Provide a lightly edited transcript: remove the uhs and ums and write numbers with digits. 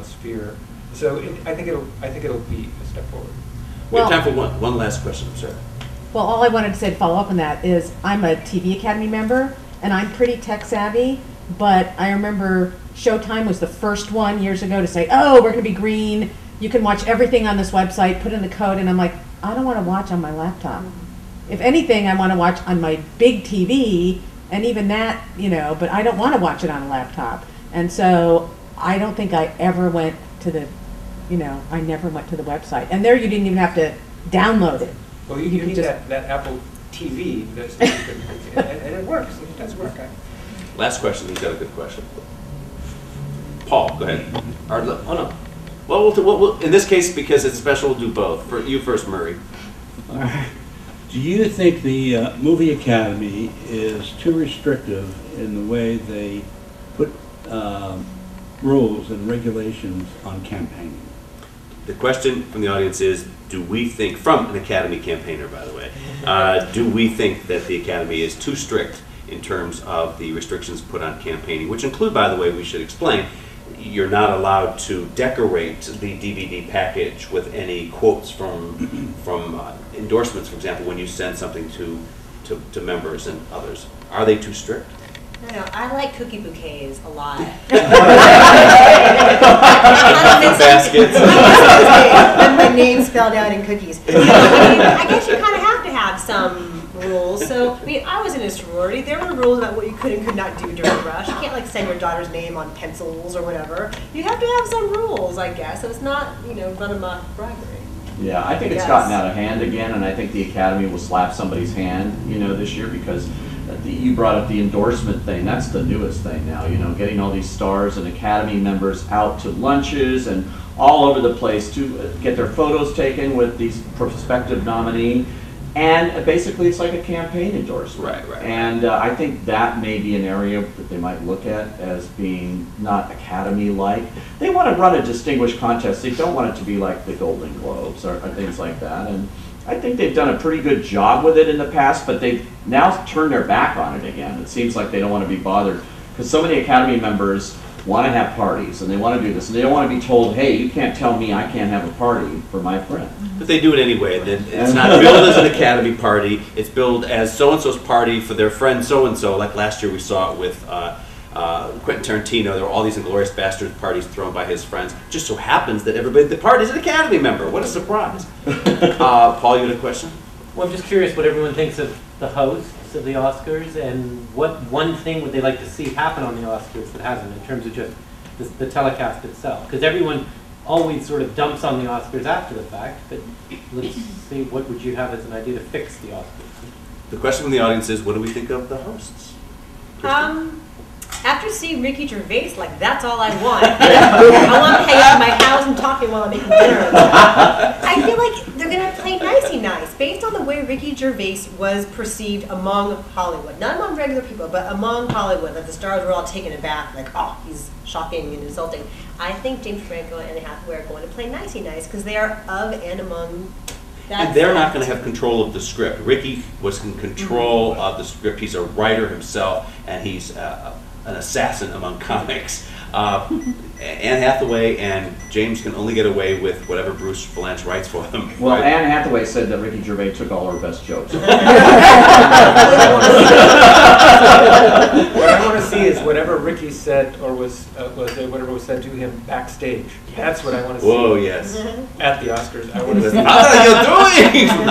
sphere. So I think it'll be a step forward. We have time for one last question, sir. Well, all I wanted to say to follow up on that is I'm a TV Academy member, and I'm pretty tech savvy, but I remember Showtime was the first one years ago to say, oh, we're going to be green. You can watch everything on this website, put in the code, and I'm like, I don't want to watch on my laptop. If anything, I want to watch on my big TV, and even that, you know, but I don't want to watch it on a laptop. And so I don't think I ever went to the, you know, I never went to the website. And there you didn't even have to download it. Well, you need that Apple TV, and it works. It does work. Last question. He's got a good question. Paul, go ahead. Oh no. Well, we'll, in this case, because it's special, we'll do both. For you first, Murray. Do you think the Movie Academy is too restrictive in the way they put rules and regulations on campaigning? The question from the audience is, do we think, from an Academy campaigner, by the way, do we think that the Academy is too strict in terms of the restrictions put on campaigning, which include, by the way, we should explain, you're not allowed to decorate the DVD package with any quotes from endorsements, for example, when you send something to members and others. Are they too strict? No, I like cookie bouquets a lot. Baskets. With my name spelled out in cookies. I mean, I guess you kind of have to have some rules. So, I mean, I was in a sorority. There were rules about what you could and could not do during rush. You can't, like, send your daughter's name on pencils or whatever. You have to have some rules, I guess. So it's not, you know, run amok bribery. Yeah, I think it's gotten out of hand again, and I think the Academy will slap somebody's hand, you know, this year because you brought up the endorsement thing. That's the newest thing now, you know, getting all these stars and Academy members out to lunches and all over the place to get their photos taken with these prospective nominee. And basically it's like a campaign endorsement. Right. And I think that may be an area that they might look at as being not Academy-like. They want to run a distinguished contest. They don't want it to be like the Golden Globes or things like that. And I think they've done a pretty good job with it in the past, but they've now turned their back on it again. It seems like they don't want to be bothered because so many Academy members want to have parties and they want to do this and they don't want to be told, hey, you can't tell me I can't have a party for my friend. But they do it anyway. It's not billed as an Academy party. It's billed as so-and-so's party for their friend so-and-so. Like last year we saw it with Quentin Tarantino. There were all these Inglourious Basterds parties thrown by his friends. It just so happens that everybody at the party is an Academy member. What a surprise. Paul, you had a question? Well, I'm just curious what everyone thinks of the hosts of the Oscars and what one thing would they like to see happen on the Oscars that hasn't in terms of just the telecast itself. Because everyone always sort of dumps on the Oscars after the fact, but let's see, what would you have as an idea to fix the Oscars? The question from the audience is, what do we think of the hosts? After seeing Ricky Gervais, like, that's all I want. I want to hang out in my house and talking while I'm making dinner and stuff. I feel like they're going to play nicey nice, based on the way Ricky Gervais was perceived among Hollywood. Not among regular people, but among Hollywood. Like, the stars were all taken aback, like, oh, he's shocking and insulting. I think James Franco and Anne Hathaway are going to play nicey nice, because they are of and among that. And they're not going to have control of the script. Ricky was in control of the script. He's a writer himself, and he's an assassin among comics. Anne Hathaway and James can only get away with whatever Bruce Vilanch writes for them. Well, right? Anne Hathaway said that Ricky Gervais took all her best jokes. What I want to see is whatever Ricky said or whatever was said to him backstage. That's what I want to see. Whoa, yes. At the Oscars. I want to see. How are you doing?